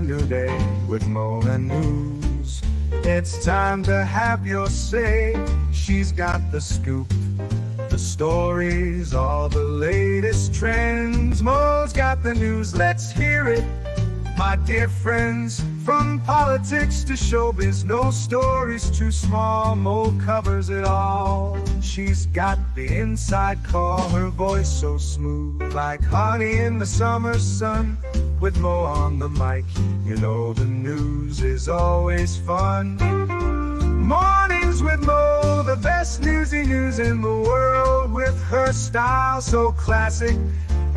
brand new day with Mo and News. It's time to have your say. She's got the scoop, the stories, all the latest trends. Mo's got the news, let's hear it. My dear friends, from politics to showbiz, no story's too small. Mo covers it all. She's got the inside call, her voice so smooth, like honey in the summer sun. With Mo on the mic, you know the news is always fun. Mornings with Mo, the best newsy news in the world. With her style so classic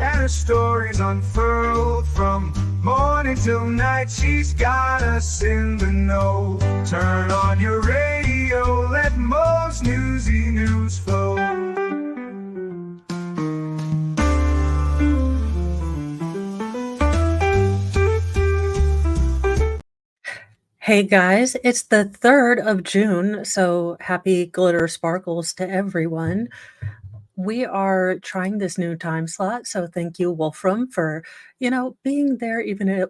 and her stories unfurled, from morning till night, she's got us in the know. Turn on your radio, let Mo's newsy news flow. Hey guys, it's the 3rd of June, so happy glitter sparkles to everyone. We are trying this new time slot, so thank you, Wolfram, for, being there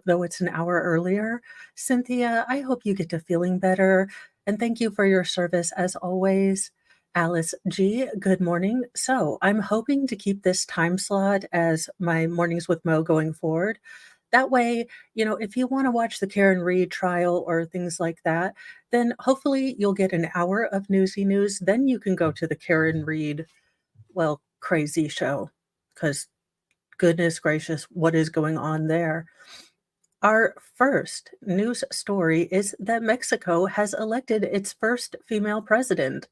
though it's an hour earlier. Cynthia, I hope you get to feeling better, and thank you for your service as always. Alice G, good morning. So I'm hoping to keep this time slot as my mornings with Mo going forward. That way, if you want to watch the Karen Reed trial or things like that, then hopefully you'll get an hour of newsy news. Then you can go to the Karen Reed, well, crazy show, because goodness gracious, what is going on there? Our first news story is that Mexico has elected its first female president.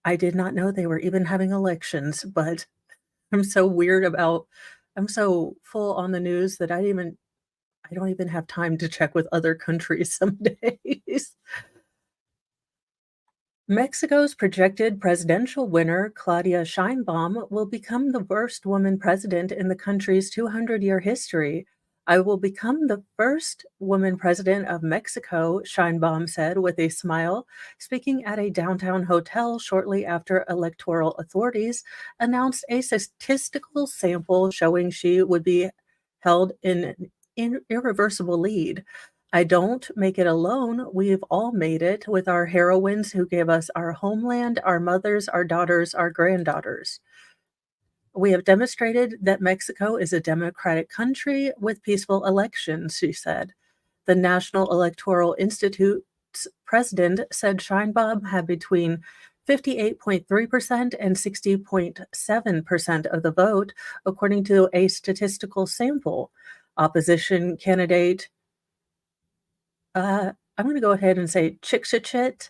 I did not know they were even having elections, but I'm so weird about I'm so full on the news that I don't even have time to check with other countries some days. Mexico's projected presidential winner, Claudia Sheinbaum, will become the first woman president in the country's 200-year history. I will become the first woman president of Mexico, Sheinbaum said with a smile, speaking at a downtown hotel shortly after electoral authorities announced a statistical sample showing she would be held in an irreversible lead. I don't make it alone. We've all made it with our heroines who gave us our homeland, our mothers, our daughters, our granddaughters. We have demonstrated that Mexico is a democratic country with peaceful elections, she said. The National Electoral Institute's president said Sheinbaum had between 58.3% and 60.7% of the vote, according to a statistical sample. Opposition candidate I'm going to go ahead and say Chickchit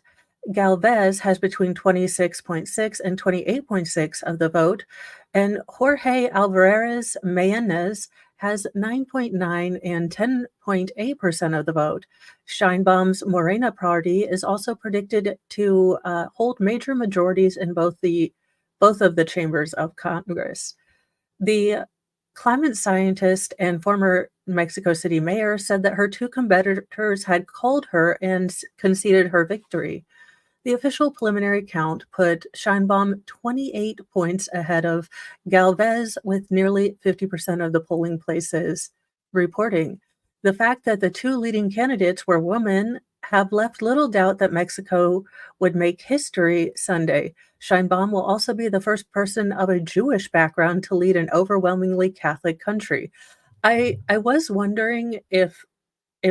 Galvez has between 26.6 and 28.6 of the vote, and Jorge Alvarez Mayenez has 9.9 and 10.8% of the vote. Scheinbaum's Morena party is also predicted to hold major majorities in both of the chambers of Congress. The climate scientist and former Mexico City mayor said that her two competitors had called her and conceded her victory. The official preliminary count put Sheinbaum 28 points ahead of Galvez, with nearly 50% of the polling places reporting. The fact that the two leading candidates were women have left little doubt that Mexico would make history Sunday. Sheinbaum will also be the first person of a Jewish background to lead an overwhelmingly Catholic country. I was wondering if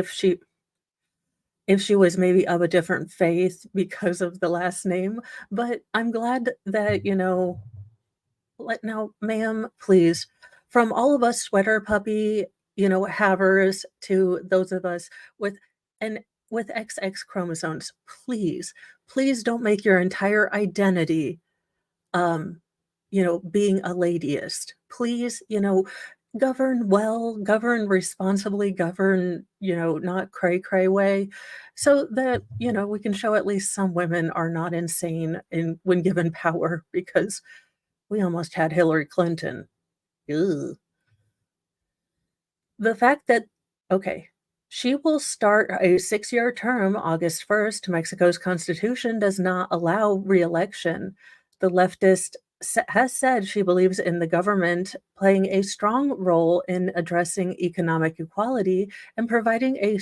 she was maybe of a different faith because of the last name, but I'm glad that, now, ma'am, please, from all of us sweater puppy, havers to those of us with and with XX chromosomes, please don't make your entire identity, being a ladyist. Please, govern well, govern responsibly, govern, not cray way, so that, we can show at least some women are not insane when given power, because we almost had Hillary Clinton. Ugh. The fact that, okay, she will start a 6-year term August 1st. Mexico's constitution does not allow re-election. The leftist has said she believes in the government playing a strong role in addressing economic equality and providing a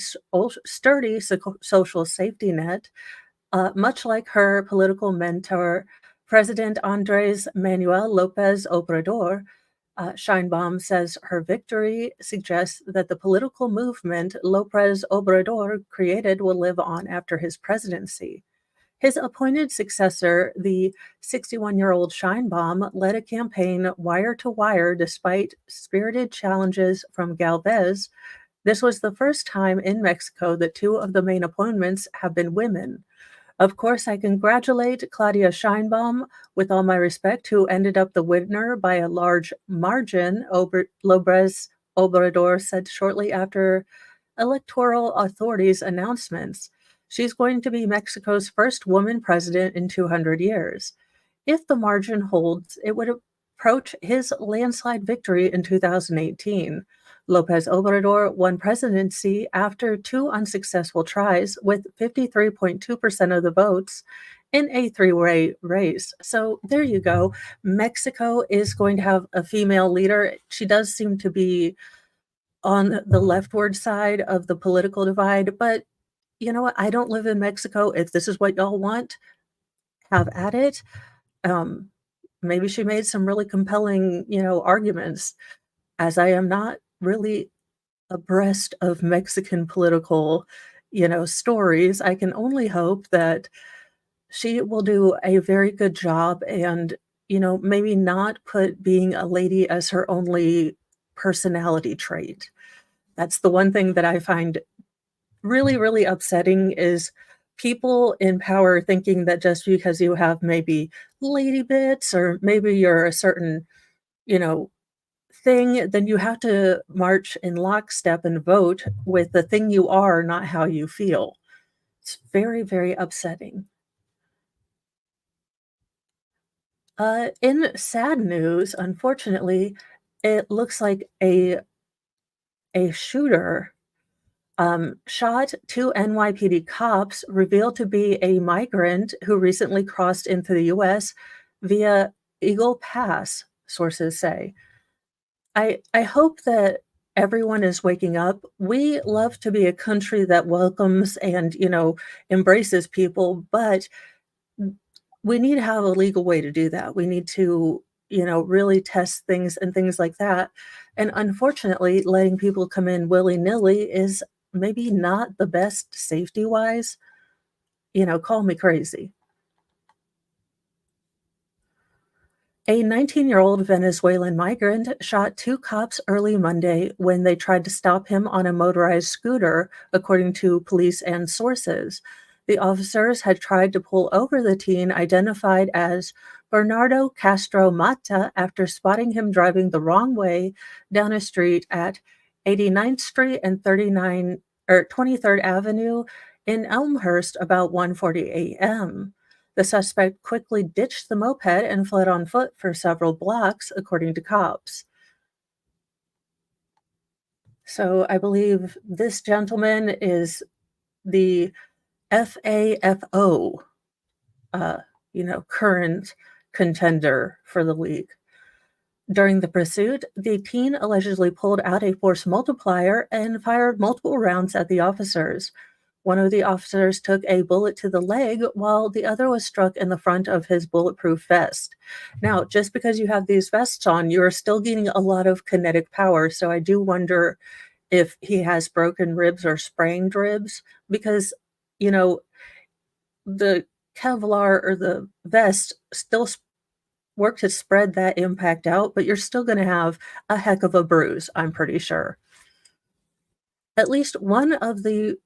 sturdy social safety net, much like her political mentor, President Andres Manuel Lopez Obrador. Scheinbaum says her victory suggests that the political movement Lopez Obrador created will live on after his presidency. His appointed successor, the 61-year-old Scheinbaum, led a campaign wire to wire despite spirited challenges from Galvez. This was the first time in Mexico that two of the main opponents have been women. Of course, I congratulate Claudia Scheinbaum, with all my respect, who ended up the winner by a large margin, Lopez Obrador said shortly after electoral authorities' announcements. She's going to be Mexico's first woman president in 200 years. If the margin holds, it would approach his landslide victory in 2018. Lopez Obrador won presidency after two unsuccessful tries with 53.2% of the votes in a three-way race. So there you go. Mexico is going to have a female leader. She does seem to be on the leftward side of the political divide, but you know what? I don't live in Mexico. If this is what y'all want, have at it. Um, Maybe she made some really compelling, arguments. As I am not really abreast of Mexican political, stories, I can only hope that she will do a very good job and, maybe not put being a lady as her only personality trait. That's the one thing that I find really, really upsetting is people in power thinking that just because you have maybe lady bits or maybe you're a certain, you know, thing, then you have to march in lockstep and vote with the thing you are, not how you feel. It's very, very upsetting. In sad news, unfortunately, it looks like a shooter shot two NYPD cops revealed to be a migrant who recently crossed into the US via Eagle Pass, sources say. I hope that everyone is waking up. We love to be a country that welcomes and, embraces people, but we need to have a legal way to do that. We need to, really test things and things like that. And unfortunately, letting people come in willy-nilly is maybe not the best safety-wise. Call me crazy. A 19-year-old Venezuelan migrant shot two cops early Monday when they tried to stop him on a motorized scooter, according to police and sources. The officers had tried to pull over the teen identified as Bernardo Castro Mata after spotting him driving the wrong way down a street at 89th Street and 23rd Avenue in Elmhurst about 1:40 a.m. The suspect quickly ditched the moped and fled on foot for several blocks, according to cops. So I believe this gentleman is the FAFO, current contender for the league. During the pursuit, the teen allegedly pulled out a force multiplier and fired multiple rounds at the officers. One of the officers took a bullet to the leg, while the other was struck in the front of his bulletproof vest. Now, just because you have these vests on, you're still gaining a lot of kinetic power. So I do wonder if he has broken ribs or sprained ribs, because, you know, the Kevlar or the vest still work to spread that impact out, but you're still going to have a heck of a bruise, I'm pretty sure. At least one of the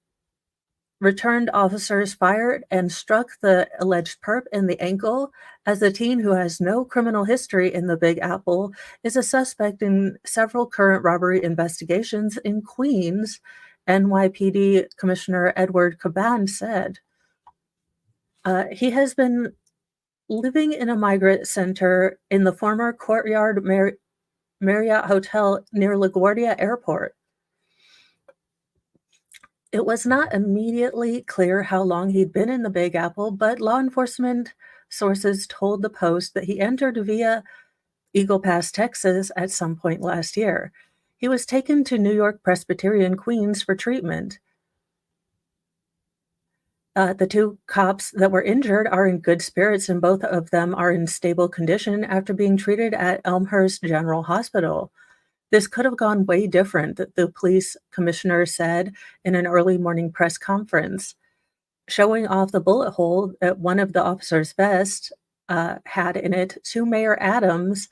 returned officers fired and struck the alleged perp in the ankle, as the teen, who has no criminal history in the Big Apple, is a suspect in several current robbery investigations in Queens, NYPD Commissioner Edward Caban said. He has been living in a migrant center in the former Courtyard Marriott Hotel near LaGuardia Airport. It was not immediately clear how long he'd been in the Big Apple, but law enforcement Sources told the Post that he entered via Eagle Pass, Texas at some point last year. He was taken to New York Presbyterian Queens for treatment. The two cops that were injured are in good spirits, and both of them are in stable condition after being treated at Elmhurst General Hospital. This could have gone way different, the police commissioner said in an early morning press conference, showing off the bullet hole that one of the officer's vest had in it to Mayor Adams,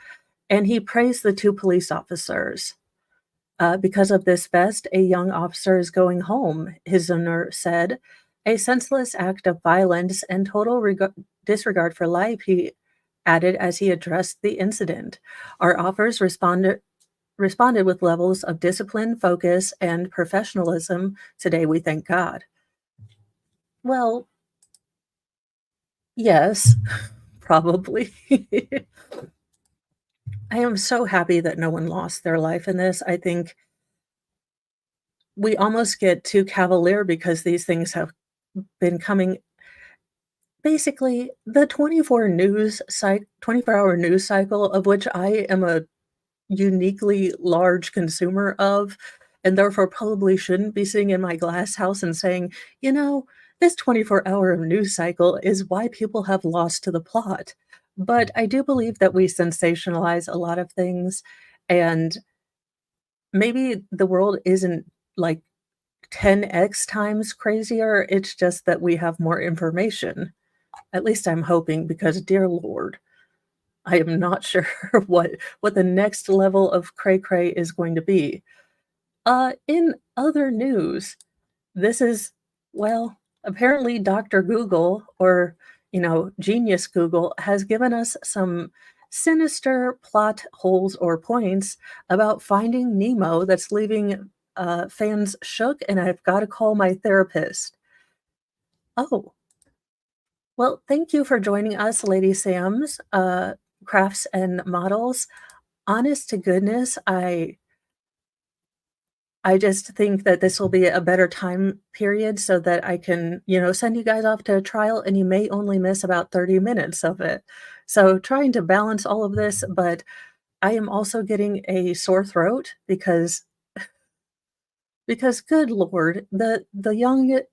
and he praised the two police officers. Because of this vest, a young officer is going home, his owner said. A senseless act of violence and total disregard for life, he added as he addressed the incident. Our officers responded with levels of discipline, focus, and professionalism. Today, we thank God. Well, yes, probably. I am so happy that no one lost their life in this. I think we almost get too cavalier because these things have been coming. Basically, the 24-hour news cycle, of which I am a uniquely large consumer of, and therefore probably shouldn't be sitting in my glass house and saying, "You know, this 24-hour news cycle is why people have lost to the plot." But I do believe that we sensationalize a lot of things, and maybe the world isn't, like, 10x times crazier, it's just that we have more information. At least I'm hoping, because dear Lord, I am not sure what the next level of cray cray is going to be. In other news, this is, well, apparently Dr. Google, or, Genius Google, has given us some sinister plot holes or points about Finding Nemo that's leaving fans shook, and I've got to call my therapist. Oh, well, thank you for joining us, Lady Sam's Crafts and Models. Honest to goodness, I just think that this will be a better time period so that I can, send you guys off to a trial, and you may only miss about 30 minutes of it. So trying to balance all of this, but I am also getting a sore throat because good Lord, the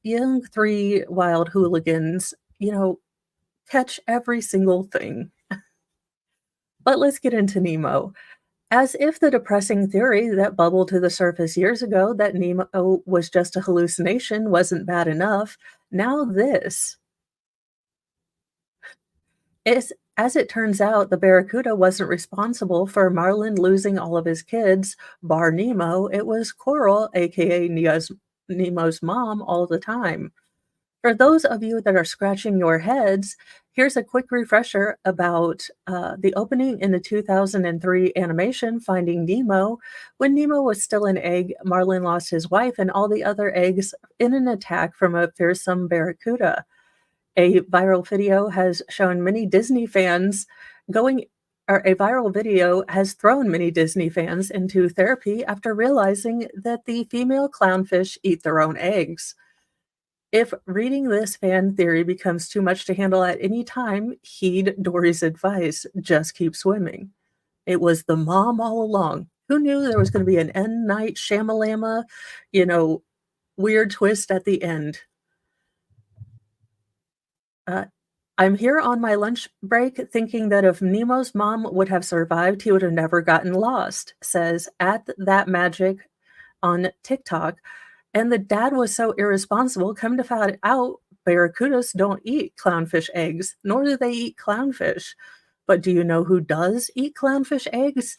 young three wild hooligans, catch every single thing. But let's get into Nemo. As if the depressing theory that bubbled to the surface years ago that Nemo was just a hallucination wasn't bad enough, now this. As it turns out, the Barracuda wasn't responsible for Marlin losing all of his kids, bar Nemo. It was Coral, aka Nemo's mom, all the time. For those of you that are scratching your heads, here's a quick refresher about the opening in the 2003 animation Finding Nemo. When Nemo was still an egg, Marlin lost his wife and all the other eggs in an attack from a fearsome barracuda. A viral video has shown many Disney fans going, or a viral video has thrown many Disney fans into therapy after realizing that the female clownfish eat their own eggs. If reading this fan theory becomes too much to handle at any time, heed Dory's advice. Just keep swimming. It was the mom all along. Who knew there was going to be an M. Night Shyamalama, weird twist at the end? I'm here on my lunch break thinking that if Nemo's mom would have survived, he would have never gotten lost, says at that magic on TikTok. And the dad was so irresponsible, come to find out, barracudas don't eat clownfish eggs, nor do they eat clownfish. But do you know who does eat clownfish eggs?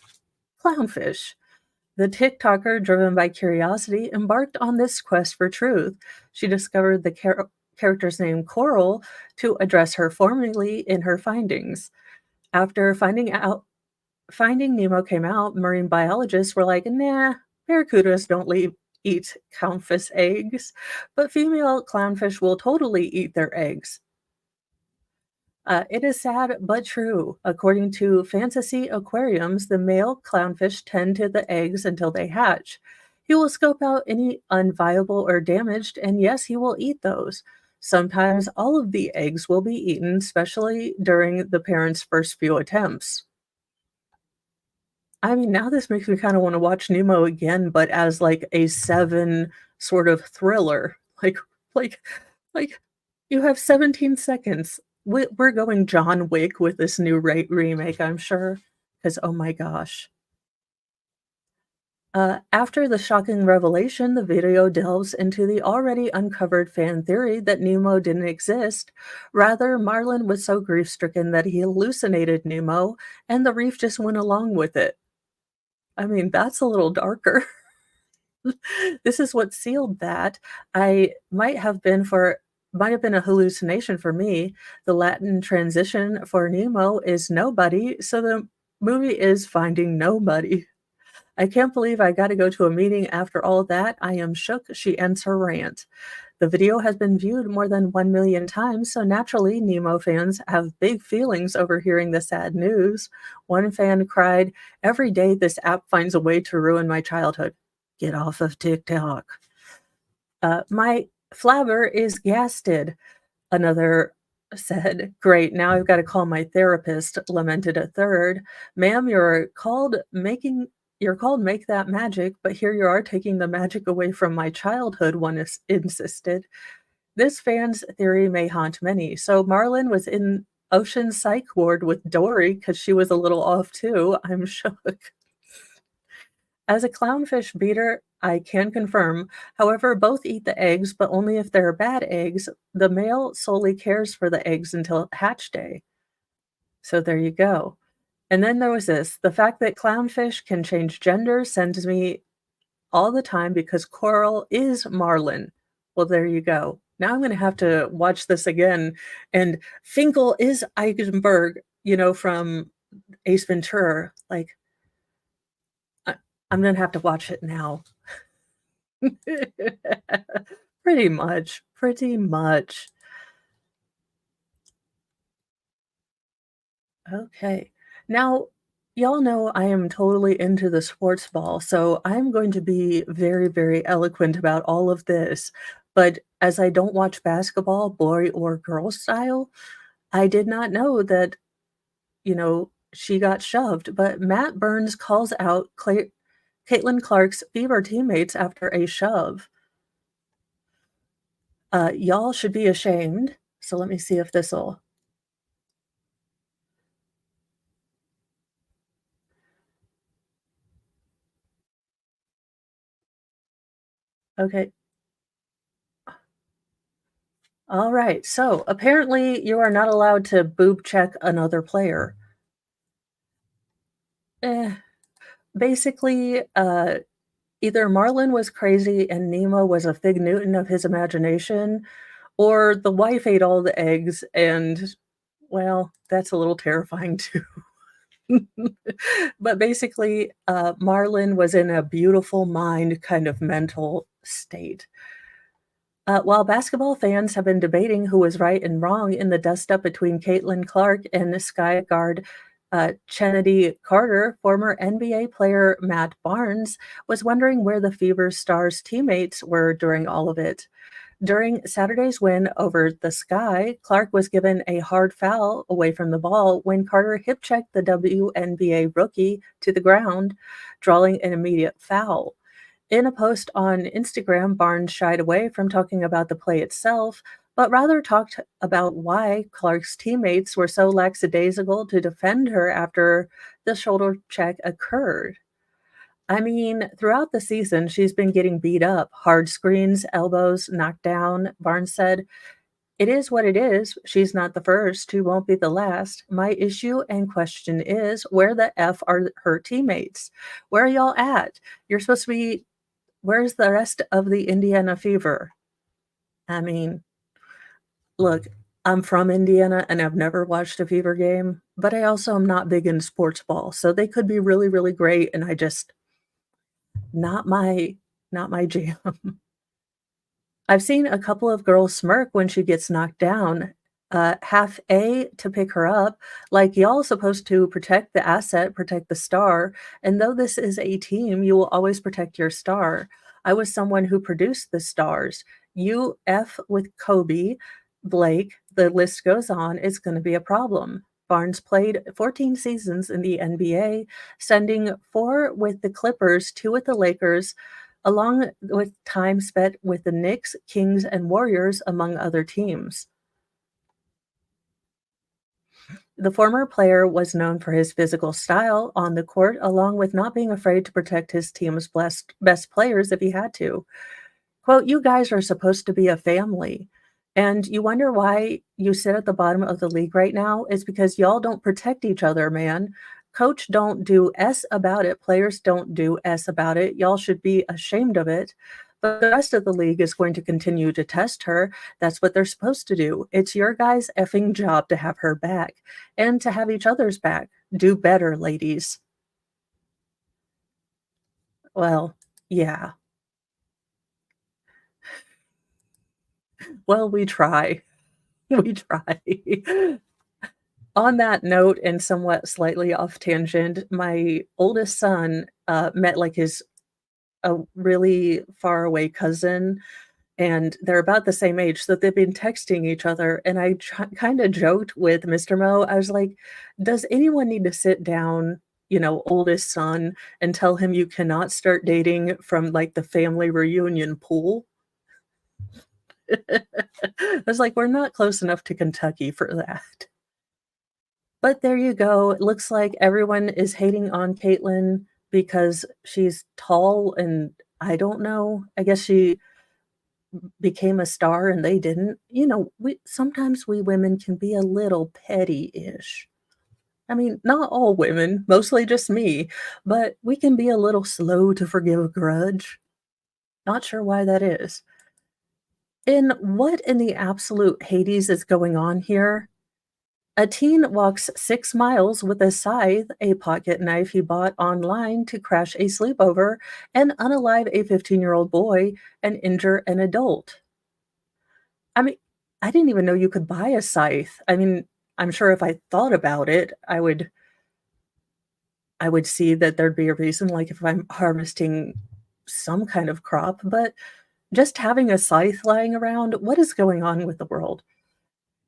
Clownfish. The TikToker, driven by curiosity, embarked on this quest for truth. She discovered the character's name Coral to address her formally in her findings. After Finding Nemo came out, marine biologists were like, nah, barracudas don't eat clownfish eggs, but female clownfish will totally eat their eggs. It is sad but true. According to fantasy aquariums, the male clownfish tend to the eggs until they hatch. He will scope out any unviable or damaged, and yes, he will eat those. Sometimes all of the eggs will be eaten, especially during the parents' first few attempts. I mean, now this makes me kinda wanna watch Nemo again, but as, like, a 7 sort of thriller. Like like, you have 17 seconds. We're going John Wick with this new remake, I'm sure, because oh my gosh. After the shocking revelation, the video delves into the already uncovered fan theory that Nemo didn't exist. Rather, Marlin was so grief-stricken that he hallucinated Nemo, and the reef just went along with it. I mean, that's a little darker. This is what sealed that. I might have been a hallucination for me. The Latin transition for Nemo is nobody, so the movie is Finding Nobody. I can't believe I gotta go to a meeting after all that. I am shook, she ends her rant. The video has been viewed more than 1 million times, so naturally, Nemo fans have big feelings over hearing the sad news. One fan cried, "Every day this app finds a way to ruin my childhood. Get off of TikTok." My flabber is gasted, another said. Great, now I've got to call my therapist, lamented a third. Ma'am, you're called Make That Magic, but here you are taking the magic away from my childhood, one insisted. This fan's theory may haunt many. So Marlin was in Ocean Psych Ward with Dory because she was a little off too. I'm shook. As a clownfish breeder, I can confirm, however, both eat the eggs, but only if they're bad eggs. The male solely cares for the eggs until hatch day. So there you go. And then there was this. The fact that clownfish can change gender sends me all the time because Coral is Marlin. Well, there you go. Now I'm gonna have to watch this again. And Finkel is Eisenberg, from Ace Ventura. Like, I, I'm gonna have to watch it now. Pretty much, pretty much. Okay. Now, y'all know I am totally into the sports ball, so I'm going to be very, very eloquent about all of this. But as I don't watch basketball, boy or girl style, I did not know that, she got shoved. But Matt Burns calls out Caitlin Clark's Fever teammates after a shove. Y'all should be ashamed. So let me see if this'll. Okay. All right. So apparently you are not allowed to boob check another player. Eh, basically, either Marlin was crazy and Nemo was a fig Newton of his imagination, or the wife ate all the eggs and, well, that's a little terrifying too. But basically, Marlin was in a beautiful mind kind of mental state. While basketball fans have been debating who was right and wrong in the dust-up between Caitlin Clark and Sky guard Chennedy Carter, former NBA player Matt Barnes was wondering where the Fever Stars teammates were during all of it. During Saturday's win over the Sky, Clark was given a hard foul away from the ball when Carter hip-checked the WNBA rookie to the ground, drawing an immediate foul. In a post on Instagram, Barnes shied away from talking about the play itself, but rather talked about why Clark's teammates were so lackadaisical to defend her after the shoulder check occurred. I mean, throughout the season, she's been getting beat up, hard screens, elbows, knocked down. Barnes said, "It is what it is. She's not the first. She won't be the last. My issue and question is, where the F are her teammates? Where are y'all at? You're supposed to be Where's the rest of the Indiana Fever?" I mean, look, I'm from Indiana and I've never watched a Fever game, but I also am not big in sports ball. So they could be really, really great. And I just not my not my jam. I've seen a couple of girls smirk when she gets knocked down. Half A to pick her up, like y'all supposed to protect the asset, protect the star. And though this is a team, you will always protect your star. I was someone who produced the stars. You F with Kobe, Blake, the list goes on, it's going to be a problem. Barnes played 14 seasons in the NBA, sending 4 with the Clippers, 2 with the Lakers, along with time spent with the Knicks, Kings, and Warriors, among other teams. The former player was known for his physical style on the court, along with not being afraid to protect his team's best players if he had to. Quote, "You guys are supposed to be a family. And you wonder why you sit at the bottom of the league right now? It's because y'all don't protect each other, man. Coach don't do S about it. Players don't do S about it. Y'all should be ashamed of it. But the rest of the league is going to continue to test her. That's what they're supposed to do. It's your guys' effing job to have her back and to have each other's back. Do better, ladies." Well, yeah. Well, we try. We try. On that note, and somewhat slightly off tangent, my oldest son, met, like, his a really far away cousin, and they're about the same age, so they've been texting each other, and I kinda joked with Mr. Mo, I was like, "Does anyone need to sit down, oldest son, and tell him you cannot start dating from, like, the family reunion pool?" I was like, "We're not close enough to Kentucky for that." But there you go. It looks like everyone is hating on Caitlyn because she's tall and I don't know. I guess she became a star and they didn't. We sometimes we women can be a little petty-ish. I mean, not all women, mostly just me, but we can be a little slow to forgive a grudge. Not sure why that is. In what in the absolute Hades is going on here? A teen walks 6 miles with a scythe, a pocket knife he bought online to crash a sleepover, and unalive a 15-year-old boy and injure an adult. I mean, I didn't even know you could buy a scythe. I mean, I'm sure if I thought about it, I would see that there'd be a reason, like if I'm harvesting some kind of crop, but just having a scythe lying around, what is going on with the world?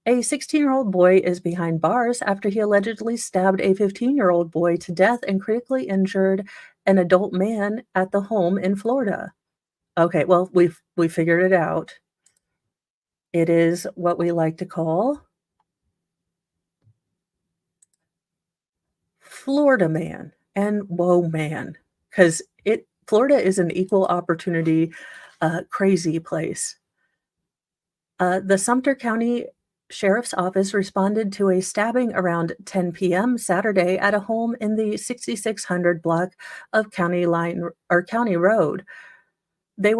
A 16-year-old boy is behind bars after he allegedly stabbed a 15-year-old boy to death and critically injured an adult man at the home in Florida. Okay, well, we figured it out. It is what we like to call Florida man and whoa man, because it Florida is an equal opportunity, crazy place. The Sumter County Sheriff's Office responded to a stabbing around 10 p.m. Saturday at a home in the 6600 block of County Road. They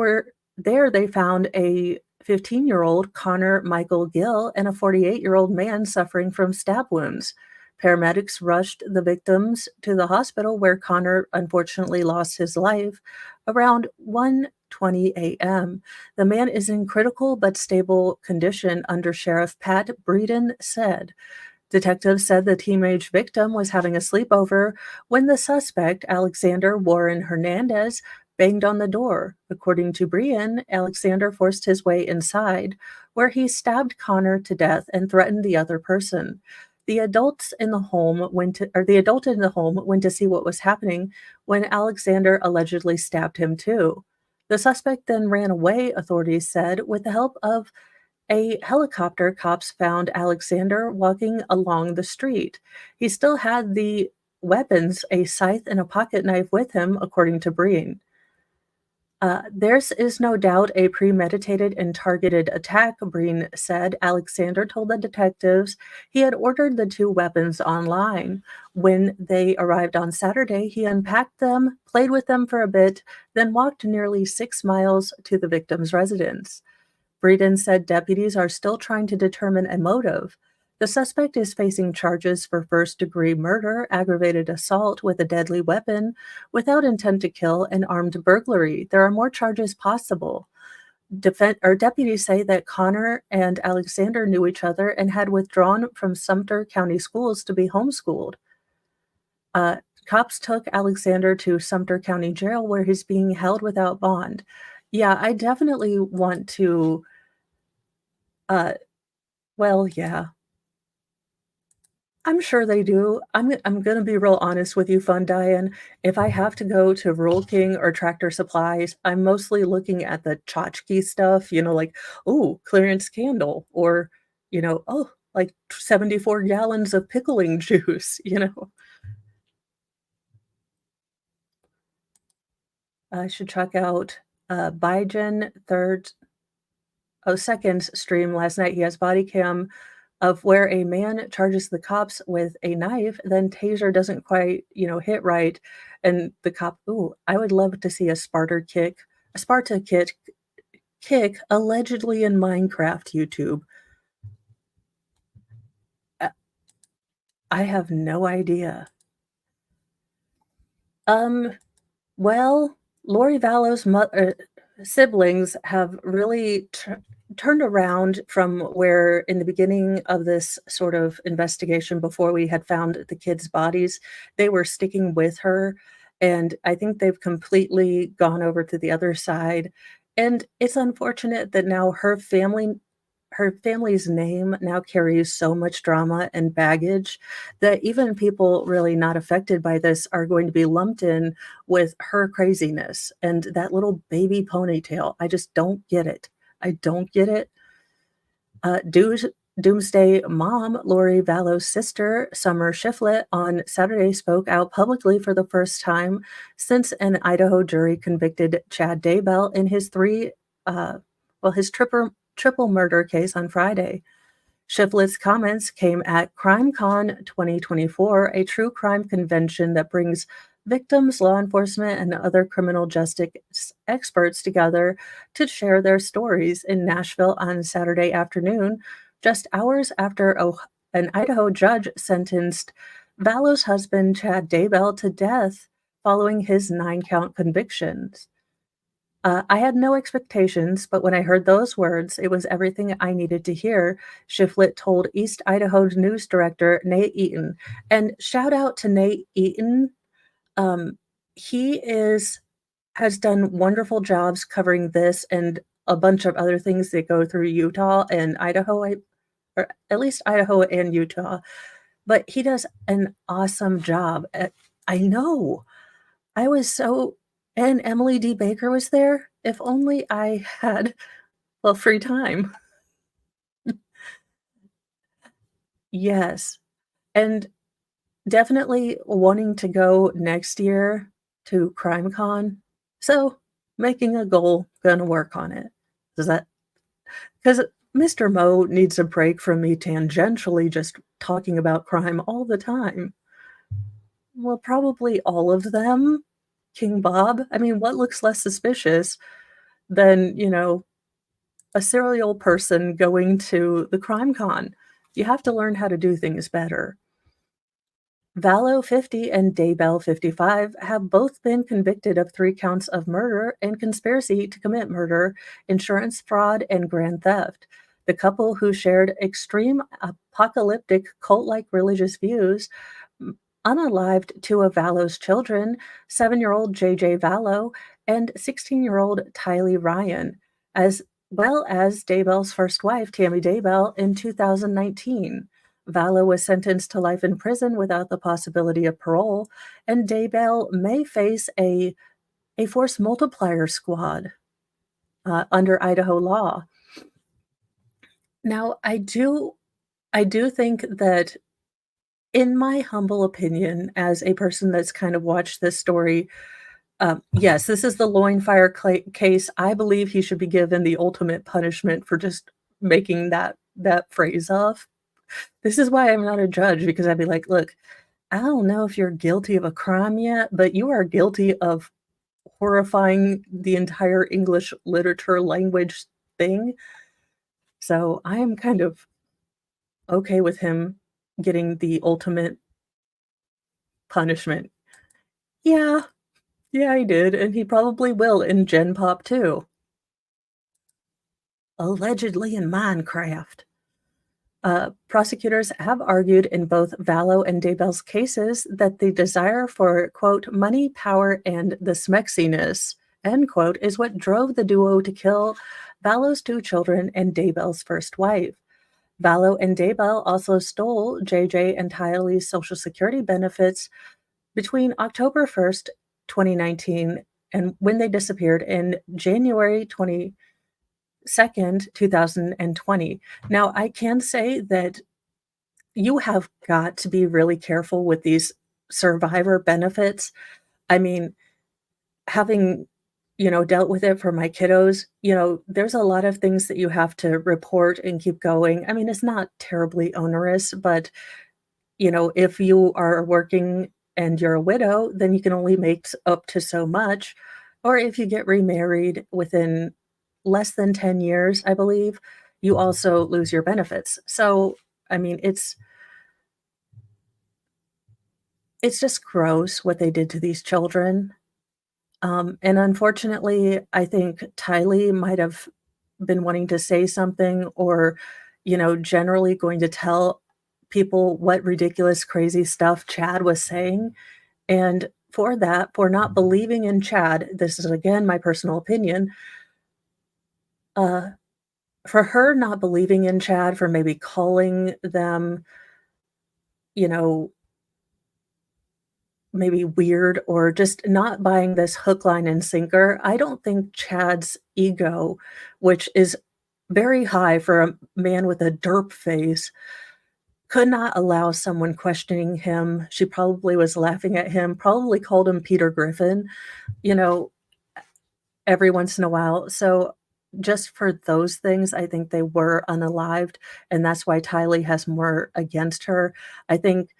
found a 15-year-old Connor Michael Gill and a 48-year-old man suffering from stab wounds. Paramedics rushed the victims to the hospital where Connor unfortunately lost his life around 1:20 a.m. The man is in critical but stable condition, Under Sheriff Pat Breeden said. Detectives said the teenage victim was having a sleepover when the suspect, Alexander Warren Hernandez, banged on the door. According to Brian, Alexander forced his way inside, where he stabbed Connor to death and threatened the other person. The adult in the home went to see what was happening when Alexander allegedly stabbed him too. The suspect then ran away, authorities said. With the help of a helicopter, cops found Alexander walking along the street. He still had the weapons, a scythe and a pocket knife, with him, according to Breen. Theirs is no doubt a premeditated and targeted attack, Breen said. Alexander told the detectives he had ordered the 2 weapons online. When they arrived on Saturday, he unpacked them, played with them for a bit, then walked nearly 6 miles to the victim's residence. Breeden said deputies are still trying to determine a motive. The suspect is facing charges for first-degree murder, aggravated assault with a deadly weapon, without intent to kill, and armed burglary. There are more charges possible. Deputies say that Connor and Alexander knew each other and had withdrawn from Sumter County schools to be homeschooled. Uh, Cops took Alexander to Sumter County Jail, where he's being held without bond. Yeah, I definitely want to, uh well, yeah, I'm sure they do. I'm gonna be real honest with you, Fun Diane. If I have to go to Rural King or Tractor Supplies, I'm mostly looking at the tchotchke stuff, like, "Ooh, clearance candle," or, "Oh, like 74 gallons of pickling juice." I should check out, Biogen 2nd stream last night. He has body cam of where a man charges the cops with a knife, then taser doesn't quite, hit right, and the cop ooh, I would love to see a Sparta kick allegedly in Minecraft YouTube. Uh, I have no idea. Um, well, Lori Vallow's siblings have really turned around from where, in the beginning of this sort of investigation, before we had found the kids' bodies, they were sticking with her. And I think they've completely gone over to the other side. And it's unfortunate that now her family's name now carries so much drama and baggage that even people really not affected by this are going to be lumped in with her craziness and that little baby ponytail. I just don't get it. I don't get it. Doomsday Mom, Lori Vallow's sister, Summer Shiflett, on Saturday spoke out publicly for the first time since an Idaho jury convicted Chad Daybell in uh, his triple murder case on Friday. Shiflett's comments came at CrimeCon 2024, a true crime convention that brings victims, law enforcement, and other criminal justice experts together to share their stories in Nashville on Saturday afternoon, just hours after an Idaho judge sentenced Vallow's husband, Chad Daybell, to death following his 9-count convictions. I had no expectations, but when I heard those words, it was everything I needed to hear, Shiflett told East Idaho's news director, Nate Eaton. And shout out to Nate Eaton. Um, he has done wonderful jobs covering this and a bunch of other things that go through Utah and Idaho, or at least Idaho and Utah. But he does an awesome job. I know. I was so and Emily D. Baker was there. If only I had, well, free time. Yes, and definitely wanting to go next year to CrimeCon. So, making a goal, gonna work on it. Does that? Because Mr. Mo needs a break from me tangentially just talking about crime all the time. Well, probably all of them, King Bob. I mean, what looks less suspicious than, a serial person going to the crime con? You have to learn how to do things better. Vallow 50 and Daybell 55 have both been convicted of 3 counts of murder and conspiracy to commit murder, insurance fraud, and grand theft. The couple, who shared extreme apocalyptic cult-like religious views, unalived two of Vallow's children, 7-year-old JJ Vallow and 16-year-old Tylee Ryan, as well as Daybell's first wife, Tammy Daybell, in 2019. Vallow was sentenced to life in prison without the possibility of parole, and Daybell may face a force multiplier squad under Idaho law. Now, I do think that, in my humble opinion, as a person that's kind of watched this story, yes, this is the loin fire case. I believe he should be given the ultimate punishment for just making that phrase up. This is why I'm not a judge, because I'd be like, "Look, I don't know if you're guilty of a crime yet, but you are guilty of horrifying the entire English literature language thing." So I am kind of okay with him getting the ultimate punishment. Yeah, yeah, he did, and he probably will in Gen Pop too. Allegedly in Minecraft. Prosecutors have argued in both Vallow and Daybell's cases that the desire for, quote, money, power, and the smexiness, end quote, is what drove the duo to kill Valo's two children and Daybell's first wife. Valo and Daybell also stole JJ and Tylee's Social Security benefits between October 1st, 2019, and when they disappeared in January 22nd, 2020. Now, I can say that you have got to be really careful with these survivor benefits. I mean, having, dealt with it for my kiddos, there's a lot of things that you have to report and keep going. I mean, it's not terribly onerous, but, if you are working and you're a widow, then you can only make up to so much. Or if you get remarried within less than 10 years, I believe, you also lose your benefits. So, I mean, it's just gross what they did to these children. And unfortunately, I think Tylee might have been wanting to say something or, generally going to tell people what ridiculous, crazy stuff Chad was saying. And for that, for not believing in Chad, this is again my personal opinion, uh, for her not believing in Chad, for maybe calling them, you know, maybe weird or just not buying this hook, line, and sinker. I don't think Chad's ego, which is very high for a man with a derp face, could not allow someone questioning him. She probably was laughing at him, probably called him Peter Griffin, you know, every once in a while. So just for those things, I think they were unalived, and that's why Tylee has more against her. I think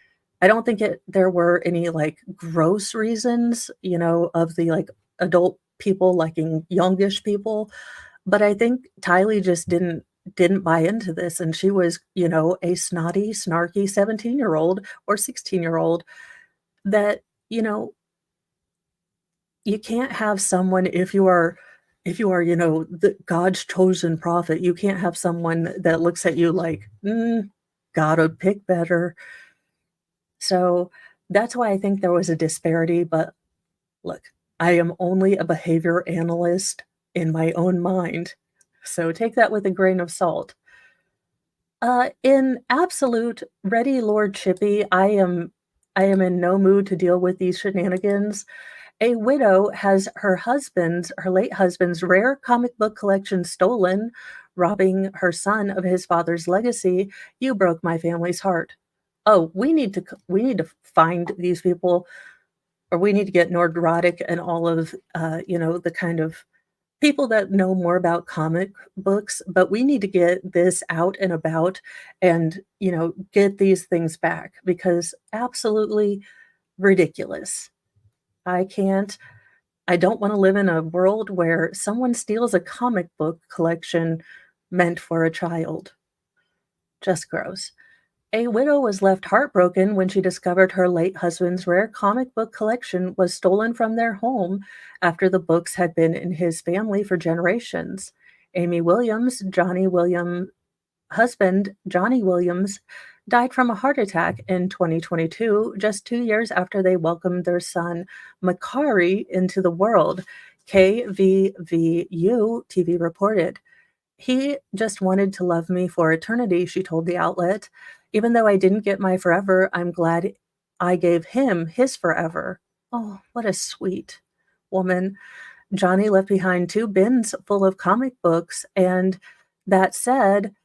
I don't think there were any, like, gross reasons, of the, like, adult people liking youngish people, but I think Tylee just didn't buy into this, and she was, a snotty, snarky 17-year-old or 16-year-old that, you know, you can't have someone if you are, the God's chosen prophet, you can't have someone that looks at you like, gotta pick better." So, that's why I think there was a disparity, but look, I am only a behavior analyst in my own mind, so take that with a grain of salt. In absolute ready Lord Chippy, I am in no mood to deal with these shenanigans. A widow has her late husband's rare comic book collection stolen, robbing her son of his father's legacy. You broke my family's heart. Oh, we need to find these people, or we need to get Nordrotic and all of, the kind of people that know more about comic books, but we need to get this out and about and, get these things back because absolutely ridiculous. I can't I don't wanna live in a world where someone steals a comic book collection meant for a child. Just gross. A widow was left heartbroken when she discovered her late husband's rare comic book collection was stolen from their home after the books had been in his family for generations. Amy Williams, Johnny Williams, died from a heart attack in 2022, just 2 years after they welcomed their son, Makari, into the world, KVVU TV reported. "He just wanted to love me for eternity," she told the outlet. "Even though I didn't get my forever, I'm glad I gave him his forever." Oh, what a sweet woman. Johnny left behind 2 bins full of comic books, and that said,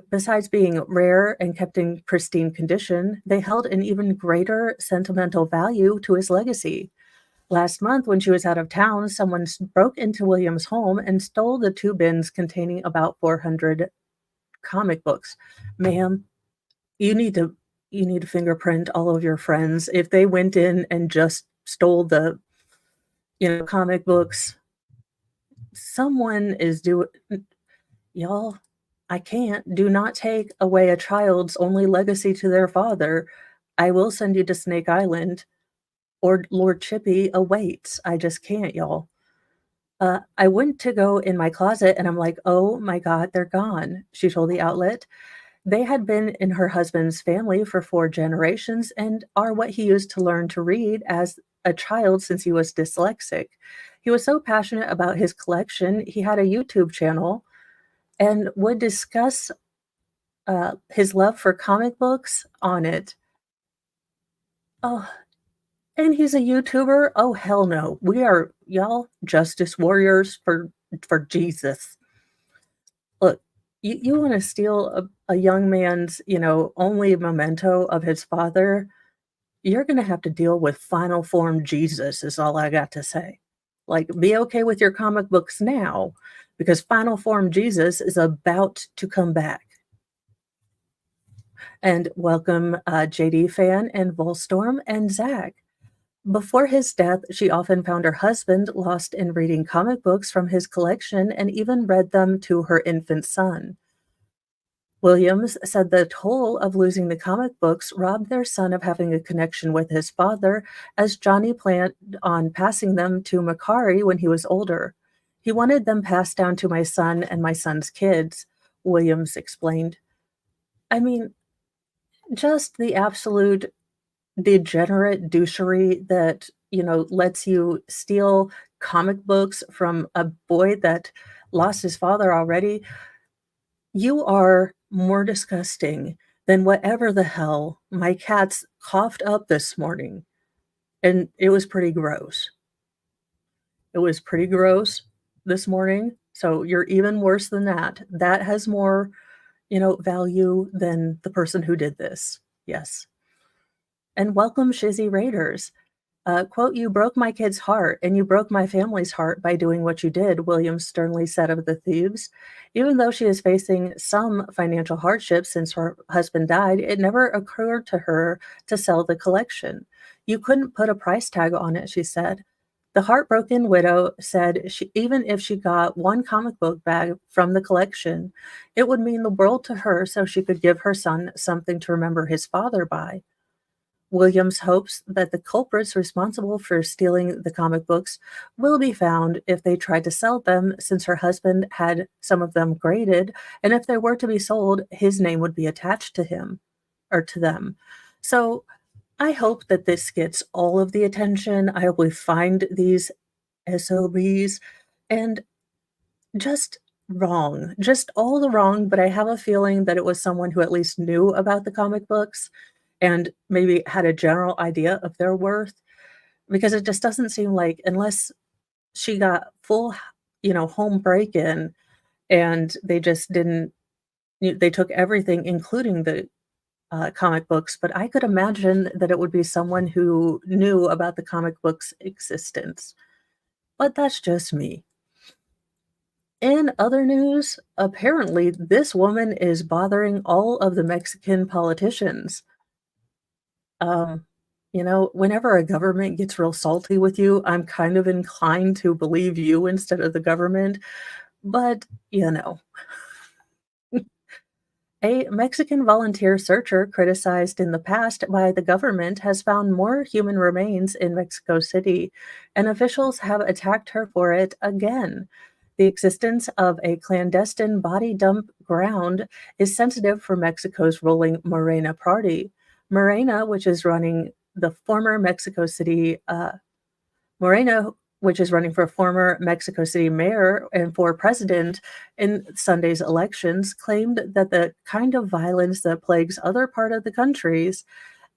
besides being rare and kept in pristine condition, they held an even greater sentimental value to his legacy. Last month, when she was out of town, someone broke into William's home and stole the 2 bins containing about 400 comic books. Ma'am, you need to fingerprint all of your friends. If they went in and just stole the, comic books, someone is doing. Y'all, I can't. Do not take away a child's only legacy to their father. I will send you to Snake Island, or Lord Chippy awaits. I just can't, y'all. I went to go in my closet and I'm like, "Oh my God, they're gone," she told the outlet. They had been in her husband's family for 4 generations and are what he used to learn to read as a child since he was dyslexic. He was so passionate about his collection, he had a YouTube channel and would discuss his love for comic books on it. Oh, and he's a YouTuber? Oh, hell no. We are, y'all, justice warriors for Jesus. Look, you wanna steal a young man's, only memento of his father, you're gonna have to deal with final form Jesus is all I got to say. Like, be okay with your comic books now, because final form Jesus is about to come back. And welcome, JD Fan and Volstorm and Zach. Before his death, she often found her husband lost in reading comic books from his collection and even read them to her infant son. Williams said the toll of losing the comic books robbed their son of having a connection with his father, as Johnny planned on passing them to Makari when he was older. He wanted them passed down to my son and my son's kids, Williams explained. I mean, just the absolute degenerate douchery that, lets you steal comic books from a boy that lost his father already. You are more disgusting than whatever the hell my cats coughed up this morning, and it was pretty gross. It was pretty gross this morning, so you're even worse than that. That has more, value than the person who did this. Yes. And welcome, Shizzy Raiders. Quote, "You broke my kid's heart, and you broke my family's heart by doing what you did," Williams sternly said of the thieves. Even though she is facing some financial hardship since her husband died, it never occurred to her to sell the collection. "You couldn't put a price tag on it," she said. The heartbroken widow said even if she got one comic book bag from the collection, it would mean the world to her so she could give her son something to remember his father by. Williams hopes that the culprits responsible for stealing the comic books will be found if they try to sell them, since her husband had some of them graded, and if they were to be sold, his name would be attached to him or to them. So I hope that this gets all of the attention. I hope we find these SOBs, and just wrong, just all the wrong, but I have a feeling that it was someone who at least knew about the comic books and maybe had a general idea of their worth, because it just doesn't seem like, unless she got full, home break-in and they just didn't, they took everything, including the comic books, but I could imagine that it would be someone who knew about the comic books' existence. But that's just me. In other news, apparently this woman is bothering all of the Mexican politicians. Um, whenever a government gets real salty with you, I'm kind of inclined to believe you instead of the government, but, A Mexican volunteer searcher criticized in the past by the government has found more human remains in Mexico City, and officials have attacked her for it again. The existence of a clandestine body dump ground is sensitive for Mexico's ruling Morena party. Morena, which is running the former Mexico City Moreno, which is running for former Mexico City mayor and for president in Sunday's elections, claimed that the kind of violence that plagues other part of the countries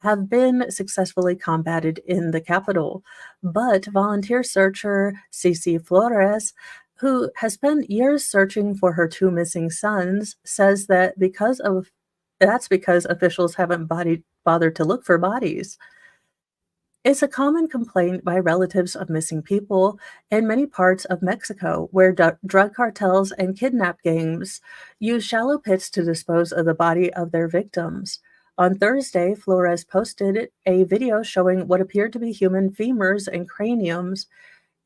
have been successfully combated in the capital. But volunteer searcher Cici Flores, who has spent years searching for her two missing sons, says that that's because officials haven't bothered to look for bodies. It's a common complaint by relatives of missing people in many parts of Mexico, where drug cartels and kidnap gangs use shallow pits to dispose of the body of their victims. On Thursday, Flores posted a video showing what appeared to be human femurs and craniums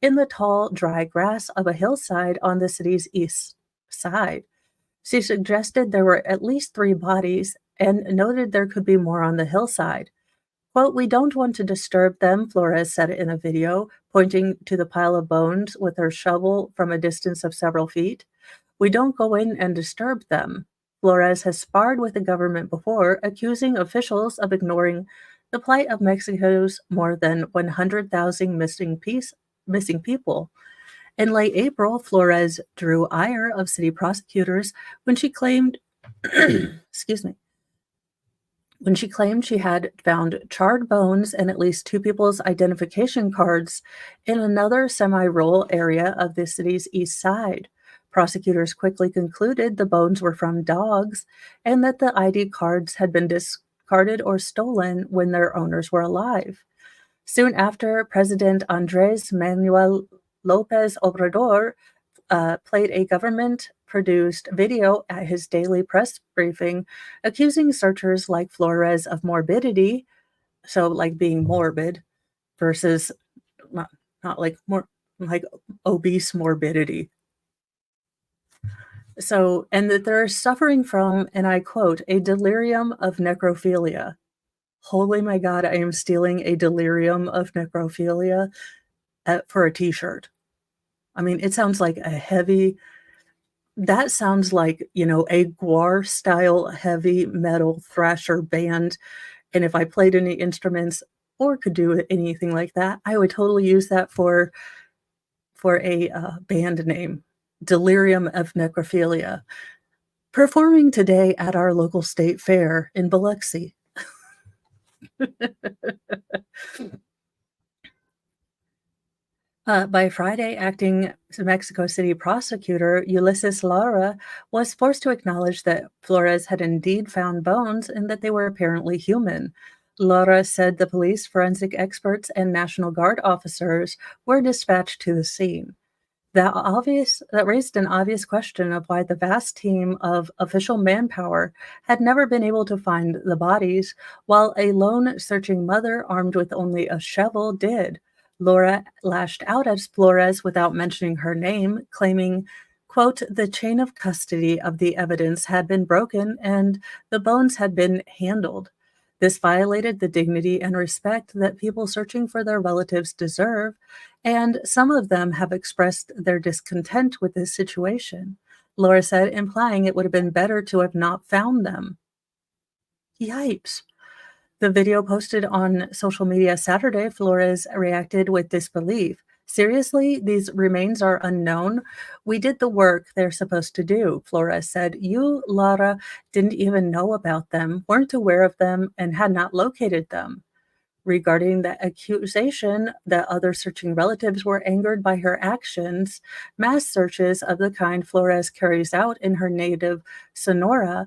in the tall, dry grass of a hillside on the city's east side. She suggested there were at least 3 bodies and noted there could be more on the hillside. Quote, "We don't want to disturb them," Flores said in a video, pointing to the pile of bones with her shovel from a distance of several feet. "We don't go in and disturb them." Flores has sparred with the government before, accusing officials of ignoring the plight of Mexico's more than 100,000 missing missing people. In late April, Flores drew ire of city prosecutors when she claimed, excuse me, when she claimed she had found charred bones and at least two people's identification cards in another semi-rural area of the city's east side. Prosecutors quickly concluded the bones were from dogs and that the ID cards had been discarded or stolen when their owners were alive. Soon after, President Andres Manuel Lopez Obrador played a government produced video at his daily press briefing, accusing searchers like Flores of morbidity, so like being morbid versus not, not like more like obese morbidity. So, and that they're suffering from, and I quote, a delirium of necrophilia. Holy my God, I am stealing a delirium of necrophilia for a t-shirt. I mean, it sounds like a heavy, that sounds like, a Gwar style heavy metal thrasher band. And if I played any instruments or could do anything like that, I would totally use that for a band name, Delirium of Necrophilia, performing today at our local state fair in Biloxi. By Friday, acting Mexico City prosecutor Ulysses Lara was forced to acknowledge that Flores had indeed found bones and that they were apparently human. Lara said the police, forensic experts, and National Guard officers were dispatched to the scene. That raised an obvious question of why the vast team of official manpower had never been able to find the bodies, while a lone searching mother armed with only a shovel did. Laura lashed out at Flores without mentioning her name, claiming, quote, the chain of custody of the evidence had been broken and the bones had been handled. This violated the dignity and respect that people searching for their relatives deserve, and some of them have expressed their discontent with this situation, Laura said, implying it would have been better to have not found them. Yipes. The video posted on social media Saturday, Flores reacted with disbelief. Seriously, these remains are unknown. We did the work they're supposed to do, Flores said. You, Lara, didn't even know about them, weren't aware of them, and had not located them. Regarding the accusation that other searching relatives were angered by her actions, mass searches of the kind Flores carries out in her native Sonora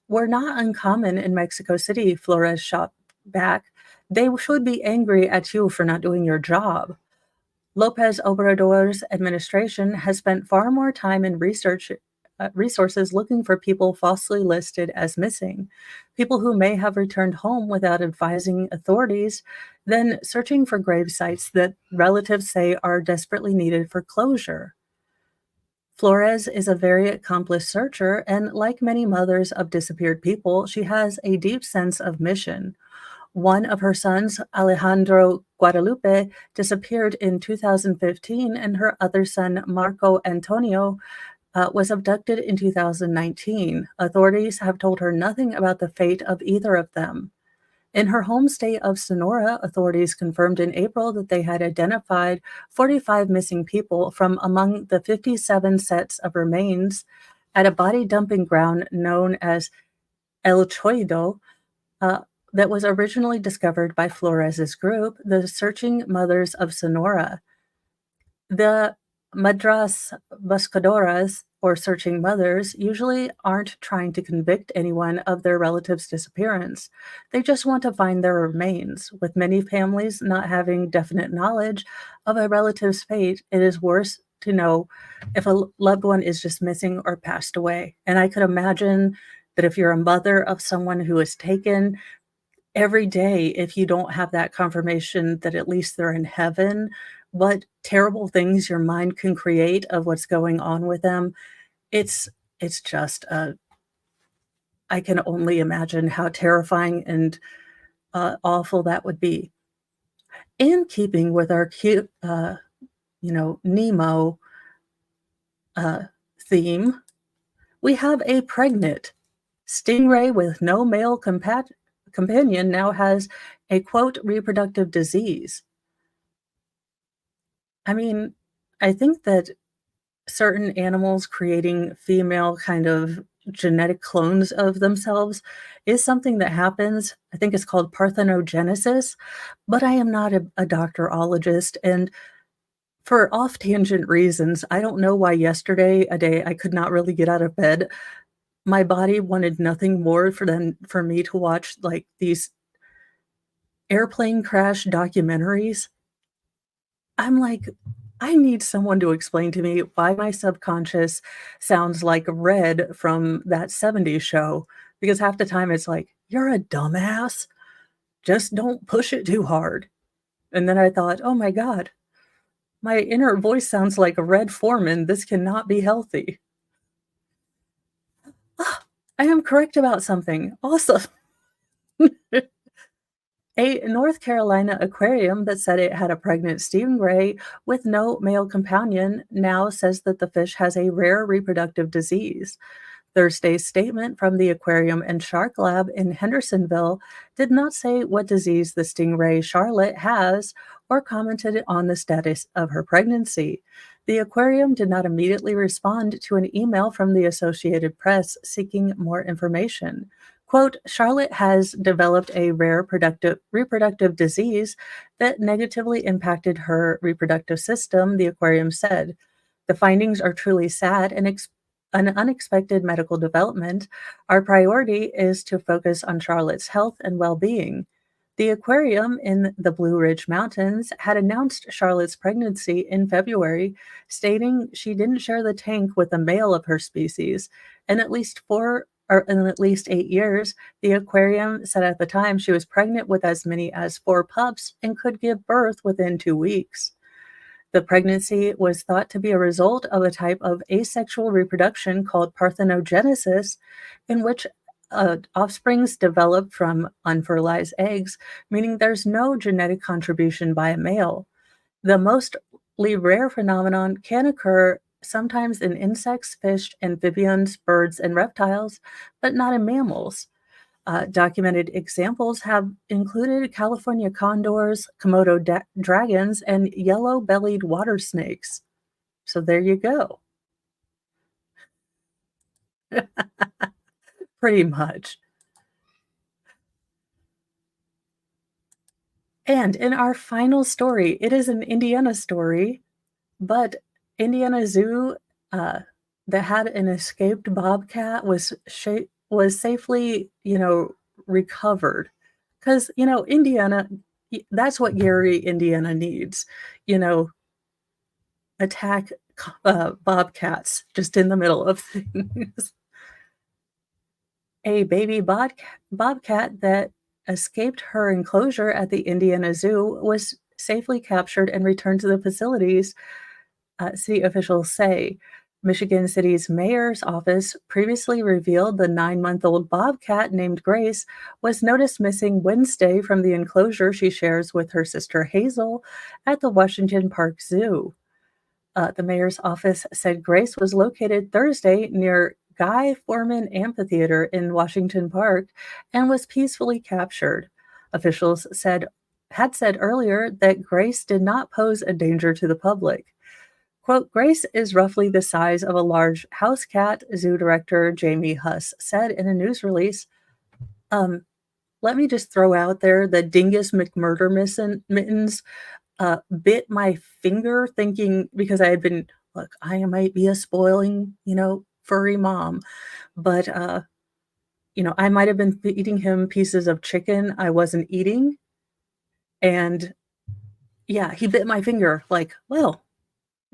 were not uncommon in Mexico City, Flores shot back. They should be angry at you for not doing your job. Lopez Obrador's administration has spent far more time in resources looking for people falsely listed as missing, people who may have returned home without advising authorities, than searching for grave sites that relatives say are desperately needed for closure. Flores is a very accomplished searcher, and like many mothers of disappeared people, she has a deep sense of mission. One of her sons, Alejandro Guadalupe, disappeared in 2015, and her other son, Marco Antonio, was abducted in 2019. Authorities have told her nothing about the fate of either of them. In her home state of Sonora, authorities confirmed in April that they had identified 45 missing people from among the 57 sets of remains at a body dumping ground known as El Choido, that was originally discovered by Flores's group, the Searching Mothers of Sonora. The Madras Buscadoras, or searching mothers, usually aren't trying to convict anyone of their relative's disappearance. They just want to find their remains. With many families not having definite knowledge of a relative's fate, it is worse to know if a loved one is just missing or passed away. And I could imagine that if you're a mother of someone who is taken, every day, if you don't have that confirmation that at least they're in heaven, what terrible things your mind can create of what's going on with them. It's just I can only imagine how terrifying and awful that would be. In keeping with our cute, Nemo theme, we have a pregnant stingray with no male companion now has a, quote, reproductive disease. I mean, I think that certain animals creating female kind of genetic clones of themselves is something that happens. I think it's called parthenogenesis, but I am not a doctorologist. And for off tangent reasons, I don't know why yesterday, a day I could not really get out of bed, my body wanted nothing more for me to watch like these airplane crash documentaries. I'm like, I need someone to explain to me why my subconscious sounds like Red from that '70s show, because half the time it's like, "You're a dumbass. Just don't push it too hard." And then I thought, "Oh my god, my inner voice sounds like a Red Foreman. This cannot be healthy." Ah, I am correct about something. Awesome. A North Carolina aquarium that said it had a pregnant stingray with no male companion now says that the fish has a rare reproductive disease. Thursday's statement from the Aquarium and Shark Lab in Hendersonville did not say what disease the stingray Charlotte has or commented on the status of her pregnancy. The aquarium did not immediately respond to an email from the Associated Press seeking more information. Quote, Charlotte has developed a rare reproductive disease that negatively impacted her reproductive system, the aquarium said. The findings are truly sad and an unexpected medical development. Our priority is to focus on Charlotte's health and well being. The aquarium in the Blue Ridge Mountains had announced Charlotte's pregnancy in February, stating she didn't share the tank with a male of her species. In at least 8 years, the aquarium said at the time she was pregnant with as many as 4 pups and could give birth within 2 weeks. The pregnancy was thought to be a result of a type of asexual reproduction called parthenogenesis, in which offsprings develop from unfertilized eggs, meaning there's no genetic contribution by a male. The mostly rare phenomenon can occur sometimes in insects, fish, amphibians, birds, and reptiles, but not in mammals. Documented examples have included California condors, Komodo dragons, and yellow-bellied water snakes. So there you go. Pretty much. And in our final story, it is an Indiana story, but Indiana Zoo, uh, that had an escaped bobcat was safely, recovered. Because Indiana, that's what Gary, Indiana needs, you know, attack bobcats just in the middle of things. A baby bobcat that escaped her enclosure at the Indiana Zoo was safely captured and returned to the facilities, city officials say. Michigan City's mayor's office previously revealed the 9-month-old bobcat named Grace was noticed missing Wednesday from the enclosure she shares with her sister Hazel at the Washington Park Zoo. The mayor's office said Grace was located Thursday near Guy Foreman Amphitheater in Washington Park and was peacefully captured. Officials had said earlier that Grace did not pose a danger to the public. Quote, Grace is roughly the size of a large house cat, zoo director Jamie Huss said in a news release. Let me just throw out there the Dingus Mittens bit my finger thinking, because I had been, look, I might be a spoiling, furry mom, but, I might have been feeding him pieces of chicken I wasn't eating. And yeah, he bit my finger like, well,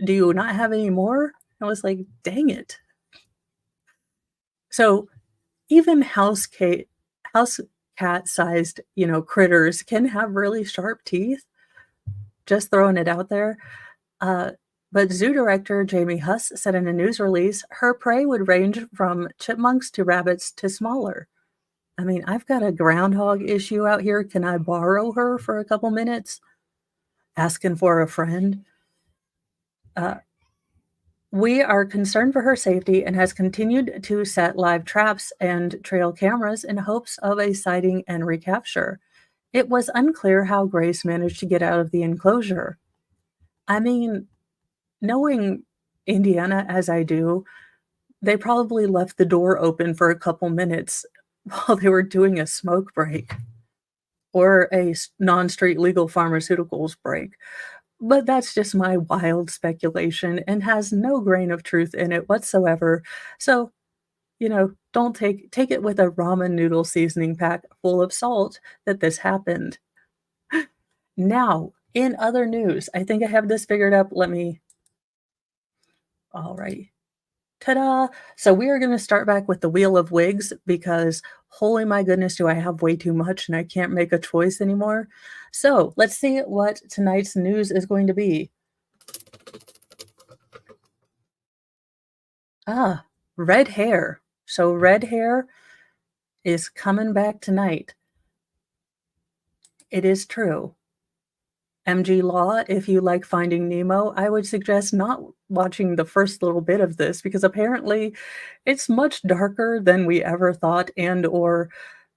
do you not have any more? I was like, dang it. So even house cat sized, critters can have really sharp teeth. Just throwing it out there. Uh, but zoo director Jamie Huss said in a news release her prey would range from chipmunks to rabbits to smaller. I mean, I've got a groundhog issue out here. Can I borrow her for a couple minutes? Asking for a friend. We are concerned for her safety and has continued to set live traps and trail cameras in hopes of a sighting and recapture. It was unclear how Grace managed to get out of the enclosure. I mean, knowing Indiana as I do, they probably left the door open for a couple minutes while they were doing a smoke break or a non-street legal pharmaceuticals break. But that's just my wild speculation and has no grain of truth in it whatsoever. So, don't take it with a ramen noodle seasoning pack full of salt that this happened. Now, in other news, I think I have this figured up. All right. Ta-da! So we are going to start back with the wheel of wigs because holy my goodness, do I have way too much and I can't make a choice anymore. So let's see what tonight's news is going to be. Red hair. So red hair is coming back tonight. It is true. MG Law, if you like Finding Nemo, I would suggest not watching the first little bit of this because apparently it's much darker than we ever thought and or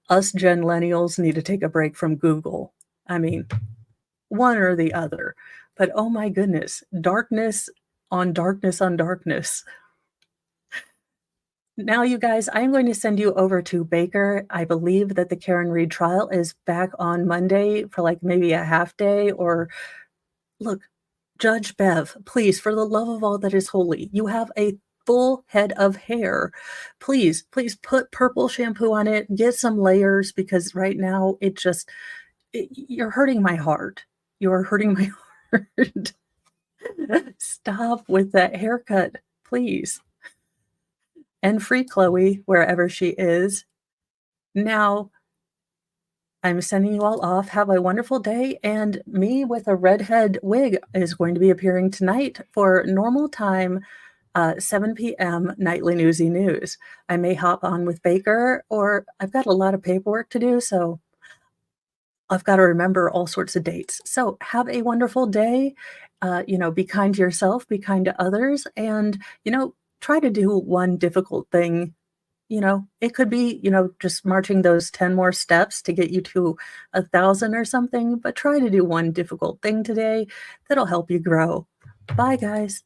us Genlennials need to take a break from Google. I mean, one or the other. But oh my goodness, darkness on darkness on darkness. Now, you guys, I'm going to send you over to Baker. I believe that the Karen Reed trial is back on Monday for like maybe a half day or look, Judge Bev, please, for the love of all that is holy, you have a full head of hair. Please, please put purple shampoo on it, get some layers because right now you're hurting my heart. You're hurting my heart. Stop with that haircut, please. And free Chloe wherever she is. Now, I'm sending you all off. Have a wonderful day. And me with a redhead wig is going to be appearing tonight for normal time, 7 p.m. Nightly Newsy News. I may hop on with Baker, or I've got a lot of paperwork to do, so I've got to remember all sorts of dates. So have a wonderful day. Be kind to yourself, be kind to others, and, try to do one difficult thing. It could be, just marching those 10 more steps to get you to 1,000 or something, but try to do one difficult thing today that'll help you grow. Bye, guys.